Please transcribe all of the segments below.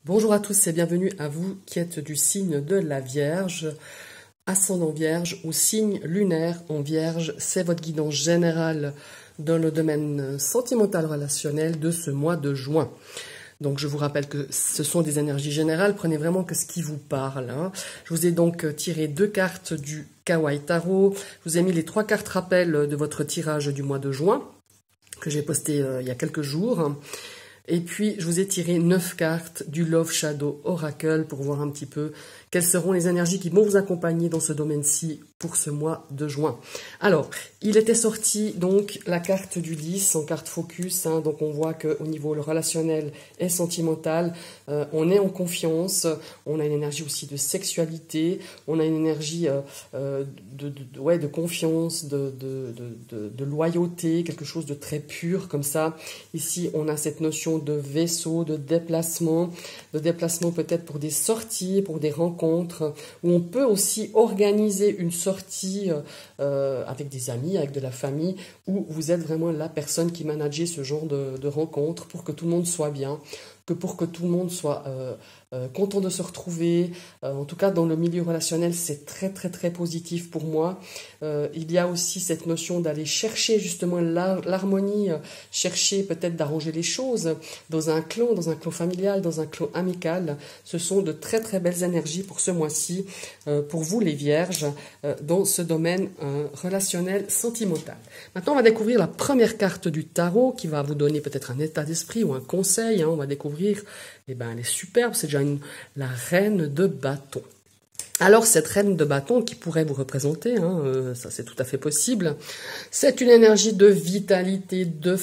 Bonjour à tous et bienvenue à vous qui êtes du signe de la Vierge, ascendant Vierge ou signe lunaire en Vierge. C'est votre guidance générale dans le domaine sentimental relationnel de ce mois de juin. Donc je vous rappelle que ce sont des énergies générales, prenez vraiment que ce qui vous parle. Je vous ai donc tiré 2 cartes du Kawaii Tarot, je vous ai mis les 3 cartes rappel de votre tirage du mois de juin, que j'ai posté il y a quelques jours. Et puis, je vous ai tiré 9 cartes du Love Shadow Oracle pour voir un petit peu quelles seront les énergies qui vont vous accompagner dans ce domaine-ci pour ce mois de juin. Alors, il était sorti donc la carte du 10 en carte focus. Donc, on voit qu'au niveau relationnel et sentimental, on est en confiance. On a une énergie aussi de sexualité. On a une énergie de confiance, de loyauté, quelque chose de très pur comme ça. Ici, on a cette notion de vaisseau, de déplacement peut-être pour des sorties, pour des rencontres, où on peut aussi organiser une sortie avec des amis, avec de la famille, où vous êtes vraiment la personne qui manage ce genre de rencontres pour que tout le monde soit bien, pour que tout le monde soit content de se retrouver. En tout cas, dans le milieu relationnel, c'est très, très, très positif pour moi. Il y a aussi cette notion d'aller chercher justement l'harmonie, chercher peut-être d'arranger les choses dans un clan familial, dans un clan amical. Ce sont de très, très belles énergies pour ce mois-ci, pour vous les Vierges, dans ce domaine relationnel, sentimental. Maintenant, on va découvrir la première carte du tarot qui va vous donner peut-être un état d'esprit ou un conseil. On va découvrir, elle est superbe, c'est déjà la reine de bâton. Alors, cette reine de bâton qui pourrait vous représenter, ça c'est tout à fait possible, c'est une énergie de vitalité, de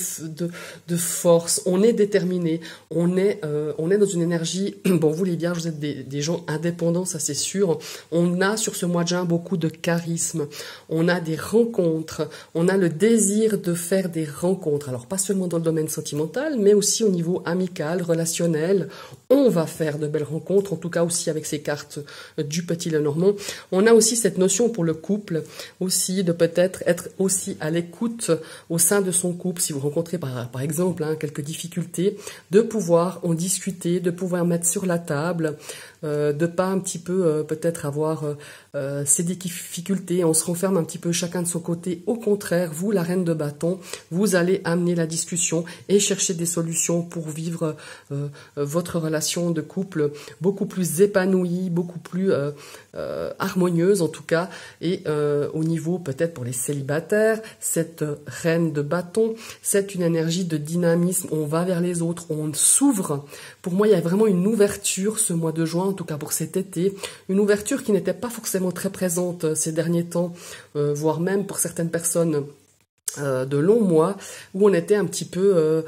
force, on est déterminé, on est dans une énergie, bon vous les Vierges, vous êtes des gens indépendants, ça c'est sûr, on a sur ce mois de juin beaucoup de charisme, on a des rencontres, on a le désir de faire des rencontres, alors pas seulement dans le domaine sentimental, mais aussi au niveau amical, relationnel, on va faire de belles rencontres, en tout cas aussi avec ces cartes du petit Lenormand. On a aussi cette notion pour le couple, aussi de peut-être être aussi à l'écoute au sein de son couple, si vous rencontrez par exemple quelques difficultés, de pouvoir en discuter, de pouvoir mettre sur la table, de pas un petit peu peut-être avoir ces difficultés, on se renferme un petit peu chacun de son côté. Au contraire, vous, la reine de bâton, vous allez amener la discussion et chercher des solutions pour vivre votre relation de couple beaucoup plus épanouie, beaucoup plus harmonieuse en tout cas, et au niveau peut-être pour les célibataires, cette reine de bâton, c'est une énergie de dynamisme, on va vers les autres, on s'ouvre. Pour moi, il y a vraiment une ouverture ce mois de juin, en tout cas pour cet été, une ouverture qui n'était pas forcément très présente ces derniers temps, voire même pour certaines personnes de longs mois où on était un petit peu,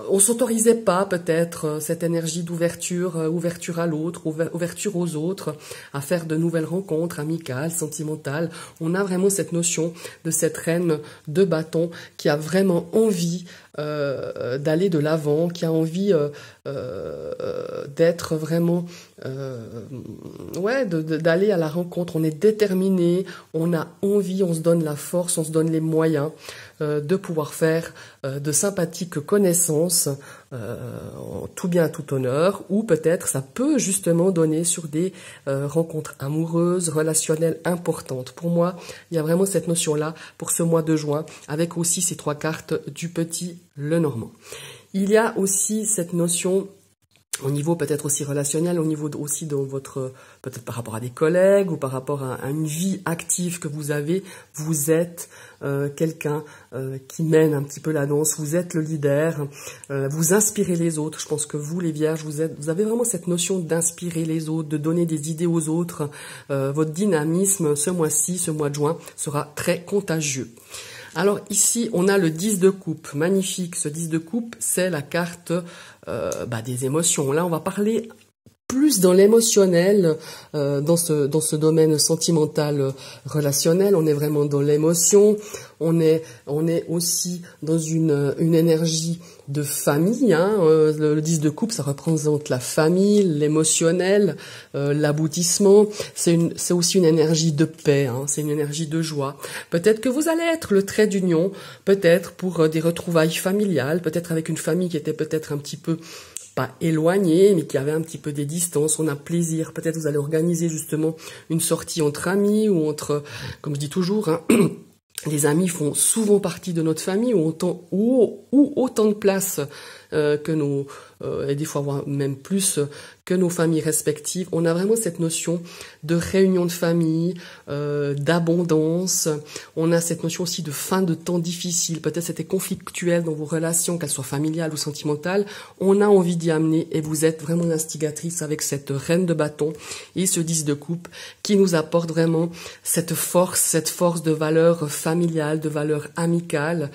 on s'autorisait pas peut-être cette énergie d'ouverture, ouverture à l'autre, ouverture aux autres, à faire de nouvelles rencontres amicales, sentimentales. On a vraiment cette notion de cette reine de bâton qui a vraiment envie d'aller de l'avant, qui a envie d'être vraiment d'aller à la rencontre. On est déterminé, on a envie, on se donne la force, on se donne les moyens de pouvoir faire de sympathiques connaissances en tout bien, tout honneur, ou peut-être ça peut justement donner sur des rencontres amoureuses, relationnelles importantes. Pour moi, il y a vraiment cette notion-là pour ce mois de juin, avec aussi ces 3 cartes du petit Lenormand. Il y a aussi cette notion au niveau peut-être aussi relationnel, au niveau aussi de votre, peut-être par rapport à des collègues ou par rapport à une vie active que vous avez, vous êtes quelqu'un qui mène un petit peu la danse, vous êtes le leader, vous inspirez les autres. Je pense que vous les Vierges, vous avez vraiment cette notion d'inspirer les autres, de donner des idées aux autres. Votre dynamisme ce mois-ci, ce mois de juin, sera très contagieux. Alors ici, on a le 10 de coupe, magnifique. Ce 10 de coupe, c'est la carte des émotions. Là, on va parler plus dans l'émotionnel, dans ce domaine sentimental, relationnel. On est vraiment dans l'émotion. On est aussi dans une énergie de famille. Le 10 de coupe, ça représente la famille, l'émotionnel, l'aboutissement. C'est aussi une énergie de paix. C'est une énergie de joie. Peut-être que vous allez être le trait d'union, peut-être pour des retrouvailles familiales, peut-être avec une famille qui était peut-être un petit peu pas éloignées, mais qui avaient un petit peu des distances. On a plaisir. Peut-être vous allez organiser justement une sortie entre amis ou entre, comme je dis toujours, hein, les amis font souvent partie de notre famille ou autant de place que nos, et des fois même plus que nos familles respectives. On a vraiment cette notion de réunion de famille, d'abondance. On a cette notion aussi de fin de temps difficile. Peut-être c'était conflictuel dans vos relations, qu'elles soient familiales ou sentimentales. On a envie d'y amener et vous êtes vraiment l'instigatrice avec cette reine de bâton et ce 10 de coupe qui nous apporte vraiment cette force de valeur familiale, de valeur amicale.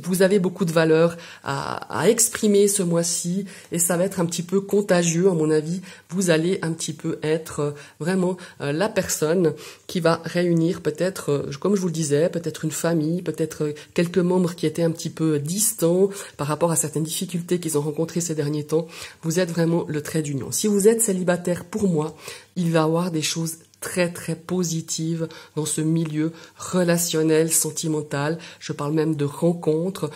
Vous avez beaucoup de valeur à exprimer ce mois-ci et ça va être un petit peu contagieux à mon avis. Vous allez un petit peu être vraiment la personne qui va réunir peut-être, comme je vous le disais, peut-être une famille, peut-être quelques membres qui étaient un petit peu distants par rapport à certaines difficultés qu'ils ont rencontrées ces derniers temps. Vous êtes vraiment le trait d'union. Si vous êtes célibataire, pour moi, il va y avoir des choses très très positive dans ce milieu relationnel, sentimental. Je parle même de rencontres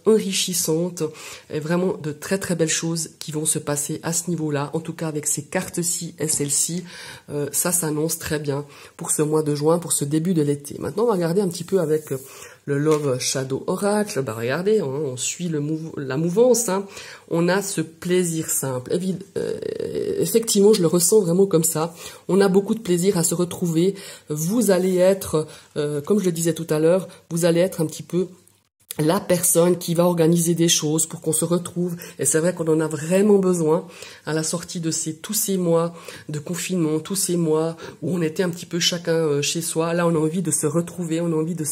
enrichissantes et vraiment de très très belles choses qui vont se passer à ce niveau-là. En tout cas avec ces cartes-ci et celles-ci, ça s'annonce très bien pour ce mois de juin, pour ce début de l'été. Maintenant on va regarder un petit peu avec le Love Shadow Oracle. Bah regardez, hein, on suit la mouvance. Hein. On a ce plaisir simple. Effectivement, je le ressens vraiment comme ça. On a beaucoup de plaisir à se retrouver. Vous allez être, comme je le disais tout à l'heure, vous allez être un petit peu la personne qui va organiser des choses pour qu'on se retrouve. Et c'est vrai qu'on en a vraiment besoin à la sortie de tous ces mois de confinement, tous ces mois où on était un petit peu chacun chez soi. Là, on a envie de se retrouver, on a envie de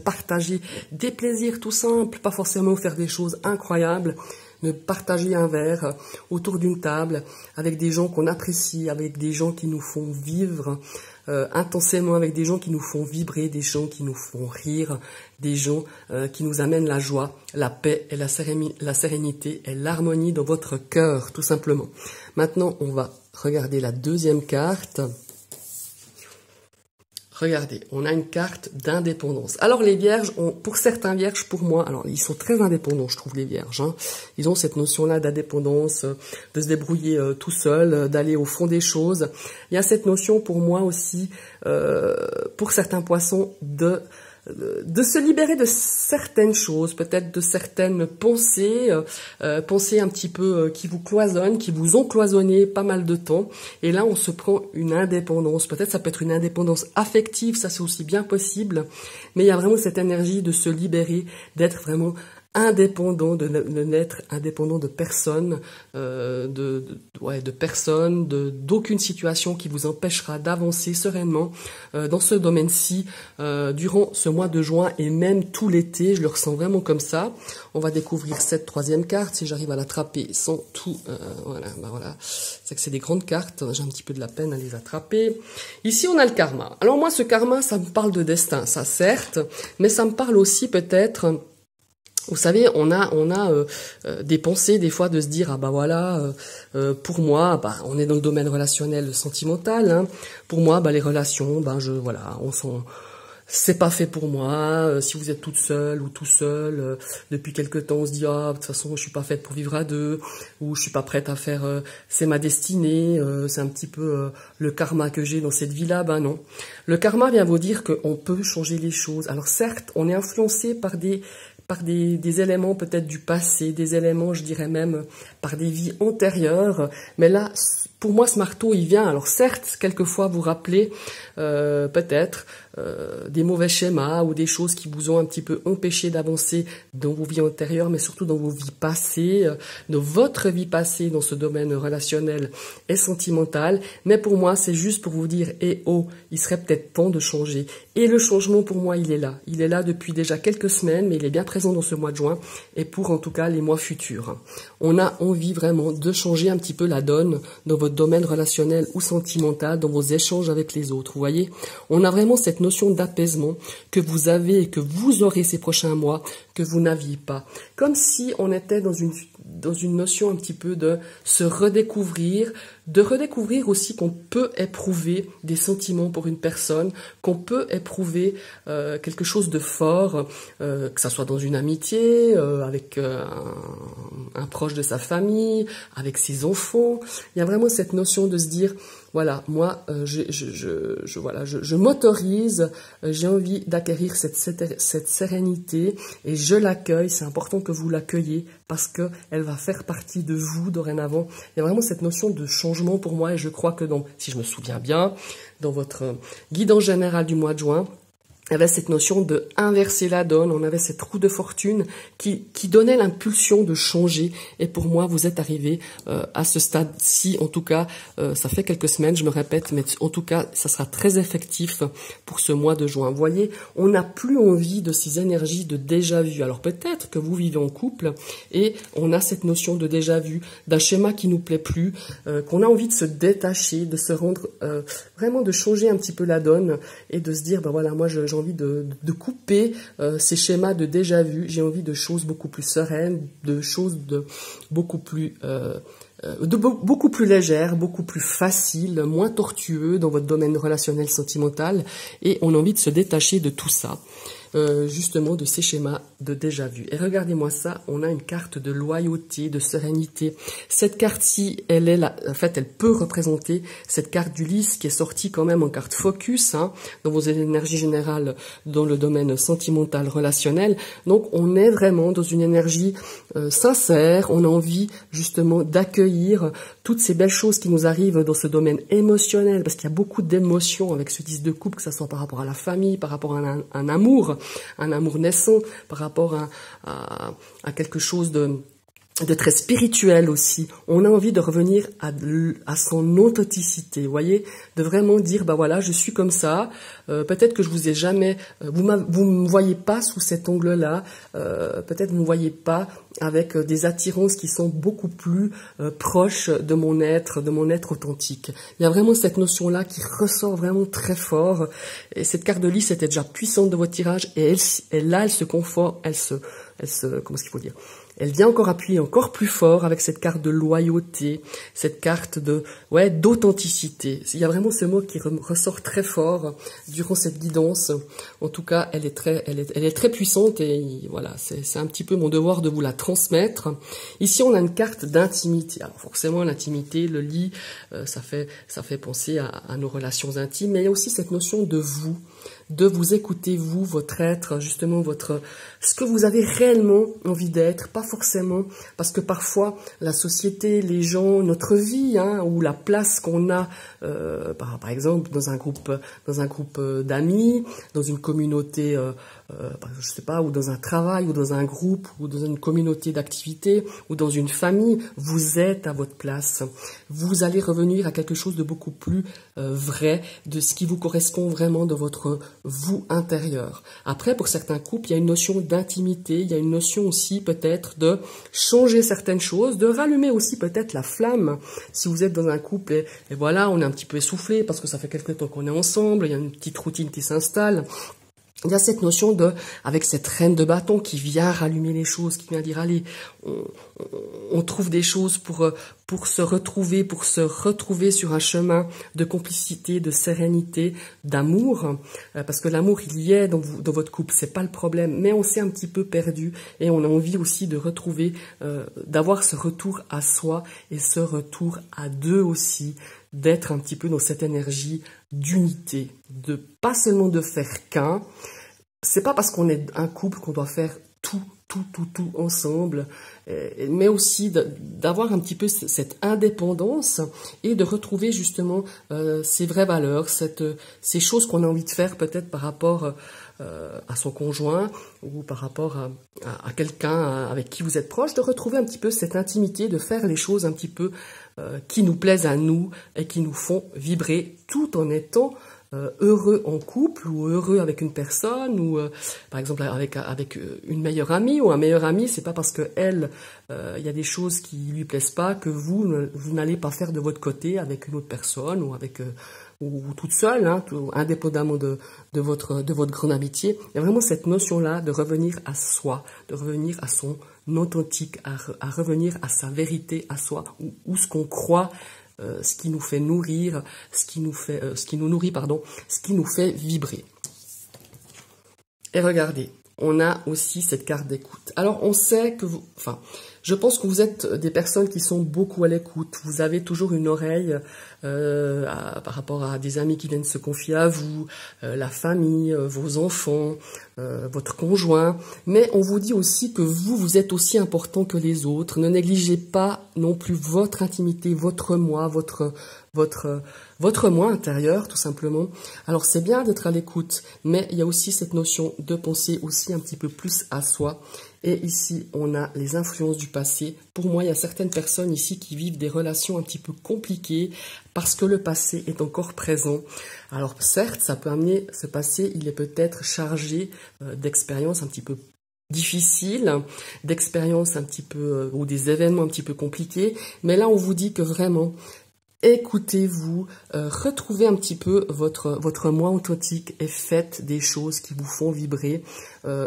partager des plaisirs tout simples, pas forcément faire des choses incroyables, de partager un verre autour d'une table avec des gens qu'on apprécie, avec des gens qui nous font vivre intensément, avec des gens qui nous font vibrer, des gens qui nous font rire, des gens qui nous amènent la joie, la paix et la sérénité et l'harmonie dans votre cœur, tout simplement. Maintenant, on va regarder la deuxième carte. Regardez, on a une carte d'indépendance. Alors les vierges, pour certains vierges, pour moi, alors ils sont très indépendants, je trouve, les vierges. Hein. Ils ont cette notion-là d'indépendance, de se débrouiller tout seul, d'aller au fond des choses. Il y a cette notion pour moi aussi, pour certains poissons, de se libérer de certaines choses, peut-être de certaines pensées, pensées un petit peu qui vous cloisonnent, qui vous ont cloisonné pas mal de temps. Et là, on se prend une indépendance. Peut-être ça peut être une indépendance affective, ça c'est aussi bien possible. Mais il y a vraiment cette énergie de se libérer, d'être vraiment indépendant, de n'être indépendant de personne, d'aucune situation qui vous empêchera d'avancer sereinement dans ce domaine-ci durant ce mois de juin et même tout l'été. Je le ressens vraiment comme ça. On va découvrir cette troisième carte si j'arrive à l'attraper sans tout. Voilà. C'est que c'est des grandes cartes. J'ai un petit peu de la peine à les attraper. Ici, on a le karma. Alors moi, ce karma, ça me parle de destin, ça certes, mais ça me parle aussi peut-être. Vous savez, on a des pensées des fois de se dire pour moi, on est dans le domaine relationnel sentimental. Hein, pour moi, les relations, c'est pas fait pour moi. Si vous êtes toute seule ou tout seul, depuis quelque temps, on se dit de toute façon, je suis pas faite pour vivre à deux, ou je suis pas prête à faire. C'est ma destinée. C'est un petit peu le karma que j'ai dans cette vie-là. Non, le karma vient vous dire qu'on peut changer les choses. Alors certes, on est influencé par des éléments peut-être du passé, des éléments, je dirais même, par des vies antérieures. Mais là, pour moi, ce marteau, il vient, alors certes, quelquefois vous rappeler peut-être des mauvais schémas ou des choses qui vous ont un petit peu empêché d'avancer dans vos vies antérieures, mais surtout dans vos vies passées, dans votre vie passée, dans ce domaine relationnel et sentimental. Mais pour moi, c'est juste pour vous dire, il serait peut-être temps de changer. Et le changement, pour moi, il est là. Il est là depuis déjà quelques semaines, mais il est bien présent dans ce mois de juin et pour, en tout cas, les mois futurs. On a envie vraiment de changer un petit peu la donne dans votre votre domaine relationnel ou sentimental, dans vos échanges avec les autres. Vous voyez, on a vraiment cette notion d'apaisement que vous avez et que vous aurez ces prochains mois, que vous n'aviez pas. Comme si on était dans une notion un petit peu de se redécouvrir, de redécouvrir aussi qu'on peut éprouver des sentiments pour une personne, qu'on peut éprouver quelque chose de fort, que ça soit dans une amitié, avec un proche de sa famille, avec ses enfants. Il y a vraiment cette notion de se dire, voilà, moi, je m'autorise, j'ai envie d'acquérir cette sérénité et je l'accueille. C'est important que vous l'accueilliez parce que elle va faire partie de vous dorénavant. Il y a vraiment cette notion de changement pour moi et je crois que si je me souviens bien, dans votre guidance générale du mois de juin, il y avait cette notion de inverser la donne, on avait cette roue de fortune qui donnait l'impulsion de changer. Et pour moi, vous êtes arrivé à ce stade-ci, en tout cas, ça fait quelques semaines, je me répète, mais en tout cas, ça sera très effectif pour ce mois de juin. Vous voyez, on n'a plus envie de ces énergies de déjà-vu. Alors peut-être que vous vivez en couple et on a cette notion de déjà-vu, d'un schéma qui nous plaît plus, qu'on a envie de se détacher, de se rendre, vraiment de changer un petit peu la donne et de se dire, ben voilà, moi j'ai envie de couper ces schémas de déjà-vu, j'ai envie de choses beaucoup plus sereines, de choses beaucoup plus légères, beaucoup plus faciles, moins tortueux dans votre domaine relationnel sentimental et on a envie de se détacher de tout ça. Justement de ces schémas de déjà-vu. Et regardez-moi ça, on a une carte de loyauté, de sérénité. Cette carte-ci, en fait, elle peut représenter cette carte d'Ulysse qui est sortie quand même en carte focus, dans vos énergies générales, dans le domaine sentimental, relationnel. Donc, on est vraiment dans une énergie sincère. On a envie, justement, d'accueillir toutes ces belles choses qui nous arrivent dans ce domaine émotionnel, parce qu'il y a beaucoup d'émotions avec ce 10 de coupe, que ce soit par rapport à la famille, par rapport à un amour naissant, par rapport à quelque chose de très spirituel aussi. On a envie de revenir à son authenticité, vous voyez, de vraiment dire, bah voilà, je suis comme ça, peut-être que je vous ai jamais, vous me voyez pas sous cet angle-là, peut-être vous me voyez pas avec des attirances qui sont beaucoup plus proches de mon être authentique. Il y a vraiment cette notion-là qui ressort vraiment très fort, et cette carte de lys était déjà puissante de votre tirage, et elle se conforte, comment est-ce qu'il faut dire? Elle vient encore appuyer encore plus fort avec cette carte de loyauté, cette carte d'authenticité. Il y a vraiment ce mot qui ressort très fort durant cette guidance. En tout cas, elle est très puissante et voilà, c'est un petit peu mon devoir de vous la transmettre. Ici, on a une carte d'intimité. Alors forcément, l'intimité, le lit, ça fait penser à nos relations intimes, mais il y a aussi cette notion de vous écouter, vous, votre être, justement, ce que vous avez réellement envie d'être, pas forcément, parce que parfois, la société, les gens, notre vie, ou la place qu'on a, par exemple, dans un groupe d'amis, dans une communauté, je sais pas, ou dans un travail, ou dans un groupe, ou dans une communauté d'activité, ou dans une famille, vous êtes à votre place. Vous allez revenir à quelque chose de beaucoup plus vrai, de ce qui vous correspond vraiment dans votre vous intérieur. Après, pour certains couples, il y a une notion d'intimité, il y a une notion aussi peut-être de changer certaines choses, de rallumer aussi peut-être la flamme. Si vous êtes dans un couple et voilà, on est un petit peu essoufflé parce que ça fait quelque temps qu'on est ensemble, il y a une petite routine qui s'installe. Il y a cette notion avec cette reine de bâton qui vient rallumer les choses, qui vient dire, allez, on trouve des choses pour se retrouver sur un chemin de complicité, de sérénité, d'amour, parce que l'amour, il y est dans votre couple, c'est pas le problème, mais on s'est un petit peu perdu et on a envie aussi de retrouver, d'avoir ce retour à soi et ce retour à deux aussi, d'être un petit peu dans cette énergie d'unité, de pas seulement de faire qu'un. C'est pas parce qu'on est un couple qu'on doit faire tout ensemble, mais aussi d'avoir un petit peu cette indépendance et de retrouver justement ces vraies valeurs, ces choses qu'on a envie de faire peut-être par rapport à son conjoint ou par rapport à quelqu'un avec qui vous êtes proche, de retrouver un petit peu cette intimité, de faire les choses un petit peu qui nous plaisent à nous et qui nous font vibrer tout en étant heureux en couple ou heureux avec une personne ou par exemple avec une meilleure amie ou un meilleur ami, c'est pas parce que elle il y a des choses qui lui plaisent pas que vous n'allez pas faire de votre côté avec une autre personne ou avec ou toute seule, hein, indépendamment de votre grande amitié. Il y a vraiment cette notion-là de revenir à soi, de revenir à son authentique, à revenir à sa vérité, à soi, ou ce qu'on croit, ce qui nous fait nourrir, ce qui nous nourrit, pardon, ce qui nous fait vibrer. Et regardez, on a aussi cette carte d'écoute. Alors, on sait que je pense que vous êtes des personnes qui sont beaucoup à l'écoute. Vous avez toujours une oreille par rapport à des amis qui viennent se confier à vous, la famille, vos enfants, votre conjoint. Mais on vous dit aussi que vous êtes aussi important que les autres. Ne négligez pas non plus votre intimité, votre moi, votre moi intérieur, tout simplement. Alors, c'est bien d'être à l'écoute, mais il y a aussi cette notion de penser aussi un petit peu plus à soi. Et ici, on a les influences du passé. Pour moi, il y a certaines personnes ici qui vivent des relations un petit peu compliquées parce que le passé est encore présent. Alors, certes, ça peut amener ce passé, il est peut-être chargé d'expériences un petit peu difficiles, d'expériences un petit peu, ou des événements un petit peu compliqués. Mais là, on vous dit que vraiment, écoutez-vous, retrouvez un petit peu votre moi authentique et faites des choses qui vous font vibrer,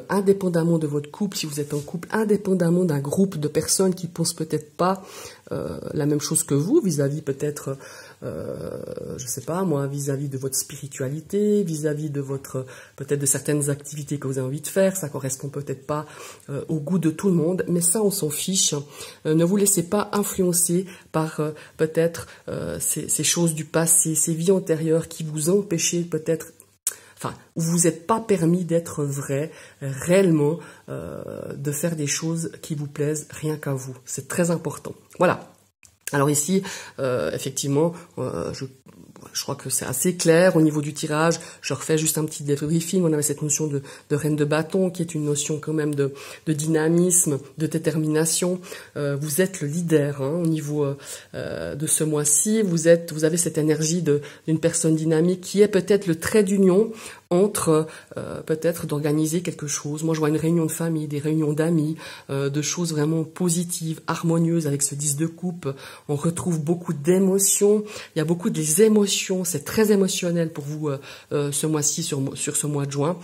indépendamment de votre couple, si vous êtes en couple, indépendamment d'un groupe de personnes qui pensent peut-être pas la même chose que vous, vis-à-vis peut-être, je sais pas moi, vis-à-vis de votre spiritualité, vis-à-vis de peut-être de certaines activités que vous avez envie de faire, ça correspond peut-être pas au goût de tout le monde, mais ça on s'en fiche. Ne vous laissez pas influencer par peut-être ces choses du passé, ces vies antérieures qui vous ont empêché peut-être, où vous n'êtes pas permis d'être vrai, réellement, de faire des choses qui vous plaisent rien qu'à vous. C'est très important. Voilà. Alors ici, effectivement, je crois que c'est assez clair au niveau du tirage. Je refais juste un petit débriefing. On avait cette notion de reine de bâton, qui est une notion quand même de dynamisme, de détermination. Vous êtes le leader au niveau de ce mois-ci. Vous avez cette énergie d'une personne dynamique qui est peut-être le trait d'union entre peut-être d'organiser quelque chose. Moi, je vois une réunion de famille, des réunions d'amis, de choses vraiment positives, harmonieuses avec ce 10 de coupe. On retrouve beaucoup d'émotions. Il y a beaucoup des émotions. C'est très émotionnel pour vous ce mois-ci, sur ce mois de juin.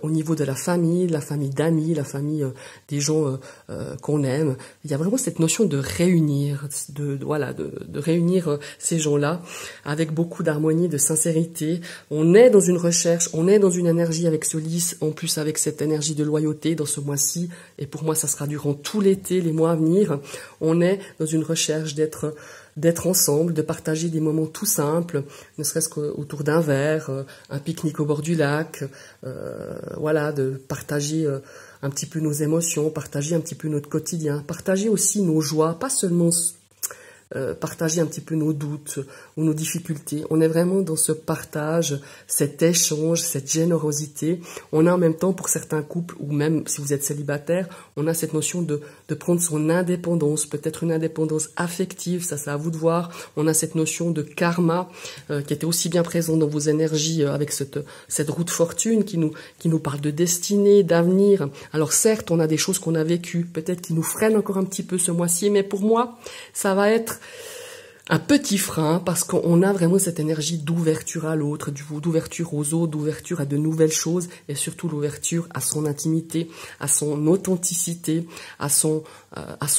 Au niveau de la famille d'amis, la famille des gens qu'on aime. Il y a vraiment cette notion de réunir, de réunir ces gens-là avec beaucoup d'harmonie, de sincérité. On est dans une recherche, on est dans une énergie avec ce lys, en plus avec cette énergie de loyauté dans ce mois-ci, et pour moi ça sera durant tout l'été, les mois à venir. On est dans une recherche d'être ensemble, de partager des moments tout simples, ne serait-ce qu'autour d'un verre, un pique-nique au bord du lac, de partager un petit peu nos émotions, partager un petit peu notre quotidien, partager aussi nos joies, pas seulement partager un petit peu nos doutes ou nos difficultés. On est vraiment dans ce partage, cet échange, cette générosité. On a en même temps, pour certains couples, ou même si vous êtes célibataire, on a cette notion de prendre son indépendance, peut-être une indépendance affective, ça c'est à vous de voir. On a cette notion de karma qui était aussi bien présente dans vos énergies avec cette roue de fortune qui nous parle de destinée, d'avenir. Alors certes, on a des choses qu'on a vécues, peut-être qui nous freinent encore un petit peu ce mois-ci, mais pour moi, ça va être un petit frein parce qu'on a vraiment cette énergie d'ouverture à l'autre, d'ouverture aux autres, d'ouverture à de nouvelles choses et surtout l'ouverture à son intimité, à son authenticité, à son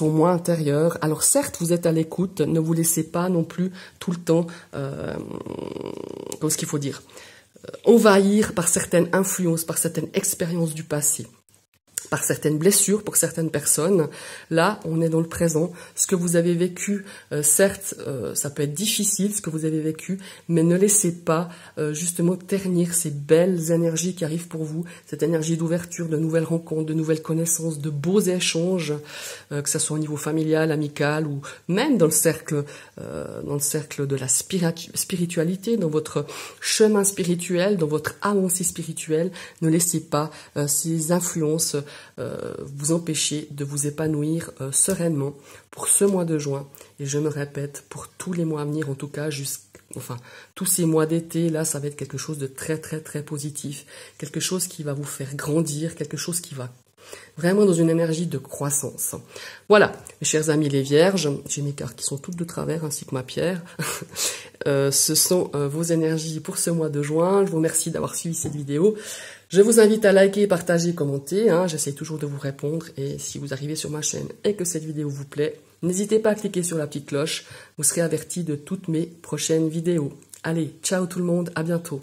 moi intérieur. Alors certes, vous êtes à l'écoute, ne vous laissez pas non plus tout le temps, comment est-ce qu'il faut dire, envahir par certaines influences, par certaines expériences du passé, par certaines blessures pour certaines personnes. Là, on est dans le présent. Ce que vous avez vécu, certes, ça peut être difficile, ce que vous avez vécu, mais ne laissez pas justement ternir ces belles énergies qui arrivent pour vous, cette énergie d'ouverture, de nouvelles rencontres, de nouvelles connaissances, de beaux échanges, que ce soit au niveau familial, amical ou même dans le cercle de la spiritualité, dans votre chemin spirituel, dans votre avancée spirituelle. Ne laissez pas ces influences vous empêcher de vous épanouir sereinement pour ce mois de juin, et je me répète, pour tous les mois à venir, en tout cas enfin, tous ces mois d'été, là, ça va être quelque chose de très, très, très positif. Quelque chose qui va vous faire grandir, quelque chose qui va vraiment dans une énergie de croissance. Voilà, mes chers amis les vierges, j'ai mes cartes qui sont toutes de travers, ainsi que ma pierre. Ce sont vos énergies pour ce mois de juin. Je vous remercie d'avoir suivi cette vidéo. Je vous invite à liker, partager, commenter. J'essaie toujours de vous répondre. Et si vous arrivez sur ma chaîne et que cette vidéo vous plaît, n'hésitez pas à cliquer sur la petite cloche. Vous serez averti de toutes mes prochaines vidéos. Allez, ciao tout le monde, à bientôt.